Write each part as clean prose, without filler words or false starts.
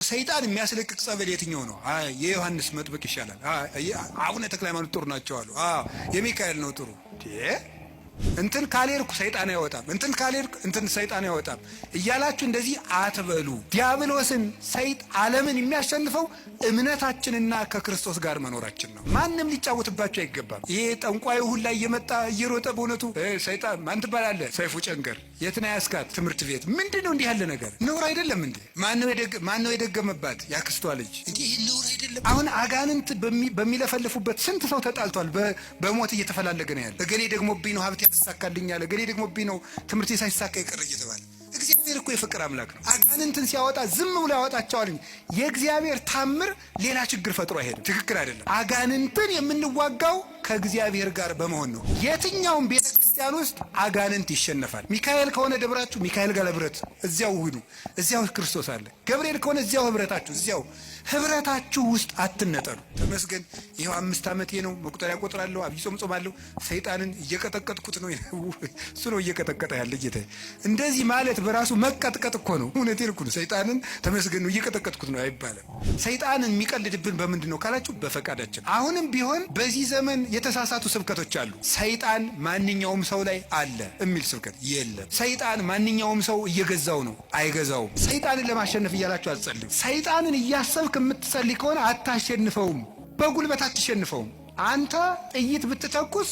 ሰይጣን የሚያስለቅቅ ጸበል የትኛው ነው? የዮሐንስ መጥምቅ ይሻላል። አቡነ ተክለ ሃይማኖት ጥሩ ናቸው አሉ። የሚካኤል ነው ጥሩ። እንትን ካልሄድኩ ሰይጣን አይወጣም፣ እንትን ካልሄድኩ እንትን ሰይጣን አይወጣም እያላችሁ እንደዚህ አትበሉ። ዲያብሎስን ዓለምን የሚያሸንፈው እምነታችንና ከክርስቶስ ጋር መኖራችን ነው። ማንም ሊጫወትባቸው አይገባም። ይሄ ጠንቋዩ ሁላ እየመጣ እየሮጠ በእውነቱ ሰይጣን ማን ትባላለህ? ሰይፉ ጨንገር የትና ያስካት ትምህርት ቤት ምንድነው? እንዲህ ያለ ነገር ነውር አይደለም እንዴ? ማነው የደገመባት? ያክስቷ ልጅ እንዴ? ይሄ ነውር አይደለም? አሁን አጋንንት በሚለፈልፉበት ስንት ሰው ተጣልቷል፣ በሞት እየተፈላለገ ነው ያለ። እገሌ ደግሞብኝ ነው ሀብቴ ተሳካልኛል፣ እገሌ ደግሞብኝ ነው ትምህርቴ ሳይሳካ ይቀር እየተባለ። እግዚአብሔር እኮ የፍቅር አምላክ ነው። አጋንንትን ሲያወጣ ዝም ብሎ ያወጣቸዋል። የእግዚአብሔር ታምር ሌላ ችግር ፈጥሮ አይሄድም። ትክክል አይደለም። አጋንንትን የምንዋጋው ከእግዚአብሔር ጋር በመሆን ነው። የትኛውም ቤተ ክርስቲያን ውስጥ አጋንንት ይሸነፋል። ሚካኤል ከሆነ ደብራችሁ ሚካኤል ጋር ህብረት፣ እዚያው ሁኑ፣ እዚያው ክርስቶስ አለ። ገብርኤል ከሆነ እዚያው ህብረታችሁ፣ እዚያው ህብረታችሁ ውስጥ አትነጠሉ። ተመስገን ይኸው 5 ዓመቴ ነው፣ መቁጠሪያ ቆጥራለሁ፣ አብይ ጾም ጾማለሁ። ሰይጣንን እየቀጠቀጥኩት ነው። እሱ ነው እየቀጠቀጠ ያለ ጌታ። እንደዚህ ማለት በራሱ መቀጥቀጥ እኮ ነው። እውነቴን እኮ ነው። ሰይጣንን ተመስገን ነው እየቀጠቀጥኩት ነው አይባልም። ሰይጣንን የሚቀልድብን በምንድን ነው ካላችሁ፣ በፈቃዳችን። አሁንም ቢሆን በዚህ ዘመን የተሳሳቱ ስብከቶች አሉ። ሰይጣን ማንኛውም ሰው ላይ አለ የሚል ስብከት የለም። ሰይጣን ማንኛውም ሰው እየገዛው ነው፣ አይገዛውም። ሰይጣንን ለማሸነፍ እያላችሁ አትጸልዩ። ሰይጣንን እያሰብክ የምትጸልይ ከሆነ አታሸንፈውም፣ በጉልበት አትሸንፈውም። አንተ ጥይት ብትተኩስ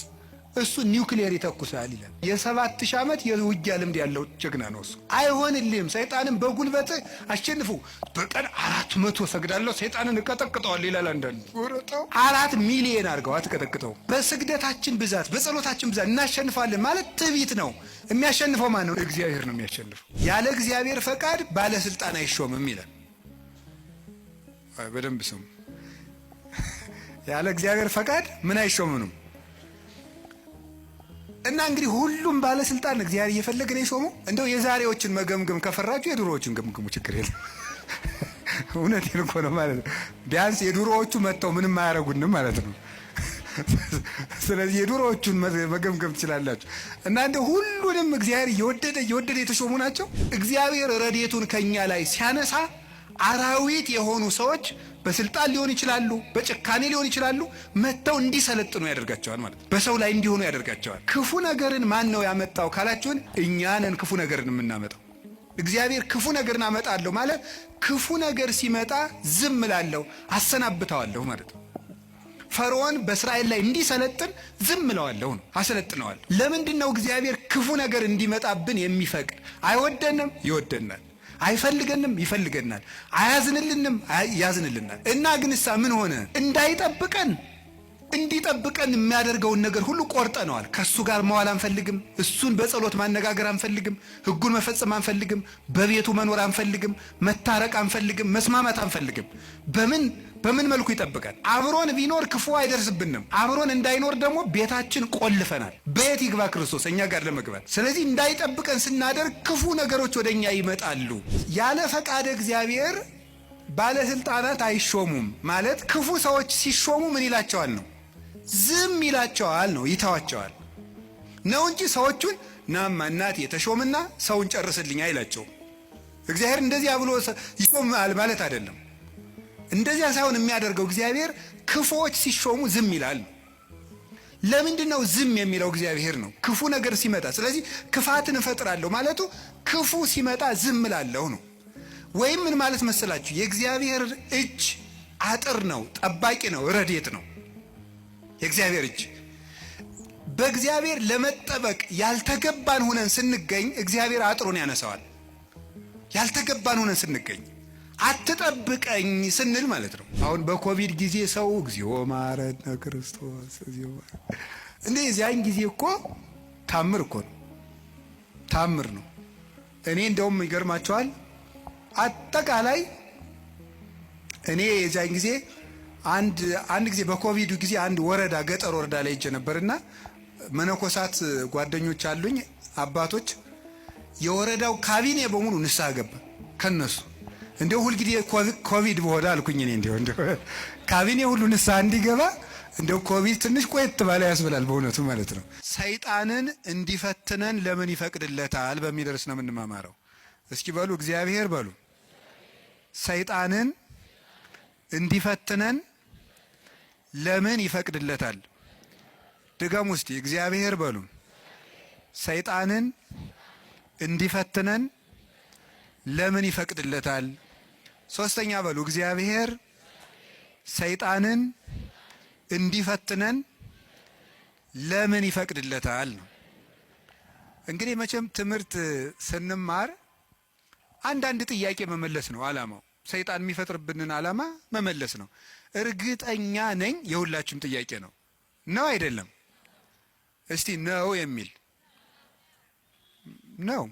እሱ ኒውክሊየር ይተኩሳል ይላል። የ7000 ዓመት የውጊያ ልምድ ያለው ጀግና ነው እሱ። አይሆንልህም። ሰይጣንን በጉልበት አሸንፉ። በቀን 400 ሰግዳለሁ ሰይጣንን እቀጠቅጠዋለሁ ይላል አንዳንዱ። 4 ሚሊዮን አድርገው አትቀጠቅጠው። በስግደታችን ብዛት በጸሎታችን ብዛት እናሸንፋለን ማለት ትዕቢት ነው። የሚያሸንፈው ማን ነው? እግዚአብሔር ነው የሚያሸንፈው። ያለ እግዚአብሔር ፈቃድ ባለስልጣን አይሾምም ይላል። በደንብ ስሙ። ያለ እግዚአብሔር ፈቃድ ምን አይሾምንም። እና እንግዲህ ሁሉም ባለስልጣን እግዚአብሔር እየፈለገ ነው የሾመው። እንደው የዛሬዎችን መገምገም ከፈራችሁ የድሮዎችን ገምግሙ፣ ችግር የለም። እውነቴን እኮ ነው ማለት ነው። ቢያንስ የድሮዎቹ መጥተው ምንም አያረጉንም ማለት ነው። ስለዚህ የድሮዎቹን መገምገም ትችላላችሁ። እና እንደው ሁሉንም እግዚአብሔር እየወደደ የተሾሙ ናቸው። እግዚአብሔር ረድኤቱን ከኛ ላይ ሲያነሳ አራዊት የሆኑ ሰዎች በስልጣን ሊሆን ይችላሉ፣ በጭካኔ ሊሆን ይችላሉ፣ መጥተው እንዲሰለጥኑ ያደርጋቸዋል ማለት ነው። በሰው ላይ እንዲሆኑ ያደርጋቸዋል። ክፉ ነገርን ማን ነው ያመጣው ካላችሁን፣ እኛ ነን ክፉ ነገርን የምናመጣው። እግዚአብሔር ክፉ ነገርን አመጣለሁ ማለት ክፉ ነገር ሲመጣ ዝም እላለሁ፣ አሰናብተዋለሁ ማለት ነው። ፈርዖን በእስራኤል ላይ እንዲሰለጥን ዝም እለዋለሁ ነው፣ አሰለጥነዋል። ለምንድን ነው እግዚአብሔር ክፉ ነገር እንዲመጣብን የሚፈቅድ? አይወደንም፣ ይወደናል። አይፈልገንም፣ ይፈልገናል። አያዝንልንም፣ ያዝንልናል። እና ግንሳ ምን ሆነ? እንዳይጠብቀን እንዲጠብቀን የሚያደርገውን ነገር ሁሉ ቆርጠነዋል። ከሱ ጋር መዋል አንፈልግም። እሱን በጸሎት ማነጋገር አንፈልግም። ሕጉን መፈጸም አንፈልግም። በቤቱ መኖር አንፈልግም። መታረቅ አንፈልግም። መስማማት አንፈልግም። በምን መልኩ ይጠብቀን? አብሮን ቢኖር ክፉ አይደርስብንም። አብሮን እንዳይኖር ደግሞ ቤታችን ቆልፈናል። በየት ይግባ ክርስቶስ እኛ ጋር ለመግባት? ስለዚህ እንዳይጠብቀን ስናደርግ ክፉ ነገሮች ወደኛ ይመጣሉ። ያለ ፈቃደ እግዚአብሔር ባለስልጣናት አይሾሙም ማለት ክፉ ሰዎች ሲሾሙ ምን ይላቸዋል ነው? ዝም ይላቸዋል ነው፣ ይተዋቸዋል ነው እንጂ ሰዎቹን ናማ እናት የተሾምና ሰውን ጨርስልኝ አይላቸውም። እግዚአብሔር እንደዚያ ብሎ ይሾማል ማለት አይደለም። እንደዚያ ሳይሆን የሚያደርገው እግዚአብሔር ክፉዎች ሲሾሙ ዝም ይላል። ለምንድን ነው ዝም የሚለው? እግዚአብሔር ነው ክፉ ነገር ሲመጣ። ስለዚህ ክፋትን እፈጥራለሁ ማለቱ ክፉ ሲመጣ ዝም እላለሁ ነው። ወይም ምን ማለት መሰላችሁ? የእግዚአብሔር እጅ አጥር ነው፣ ጠባቂ ነው፣ ረድኤት ነው። የእግዚአብሔር እጅ በእግዚአብሔር ለመጠበቅ ያልተገባን ሆነን ስንገኝ እግዚአብሔር አጥሩን ያነሳዋል። ያልተገባን ሆነን ስንገኝ አትጠብቀኝ ስንል ማለት ነው። አሁን በኮቪድ ጊዜ ሰው እግዚኦ ማረነ ክርስቶስ እግዚኦ እንዴ! የዚያን ጊዜ እኮ ታምር እኮ ነው፣ ታምር ነው። እኔ እንደውም ይገርማቸዋል። አጠቃላይ እኔ የዚያን ጊዜ አንድ ጊዜ በኮቪዱ ጊዜ አንድ ወረዳ ገጠር ወረዳ ላይ ሄጄ ነበርና መነኮሳት ጓደኞች አሉኝ፣ አባቶች። የወረዳው ካቢኔ በሙሉ ንስሐ ገባ ከነሱ። እንደው ሁልጊዜ ኮቪድ በሆነ አልኩኝ እኔ እንደው ካቢኔ ሁሉ ንስሐ እንዲገባ እንደው ኮቪድ ትንሽ ቆየት ባለ ያስብላል በእውነቱ ማለት ነው። ሰይጣንን እንዲፈትነን ለምን ይፈቅድለታል በሚል ርዕስ ነው የምንማማረው። እስኪ በሉ እግዚአብሔር በሉ ሰይጣንን እንዲፈትነን ለምን ይፈቅድለታል? ድገሙ እስቲ እግዚአብሔር በሉ። ሰይጣንን እንዲፈትነን ለምን ይፈቅድለታል? ሶስተኛ በሉ እግዚአብሔር ሰይጣንን እንዲፈትነን ለምን ይፈቅድለታል ነው። እንግዲህ መቼም ትምህርት ስንማር አንዳንድ ጥያቄ መመለስ ነው ዓላማው። ሰይጣን የሚፈጥርብንን ዓላማ መመለስ ነው። እርግጠኛ ነኝ የሁላችሁም ጥያቄ ነው። ነው አይደለም? እስቲ ነው የሚል ነው።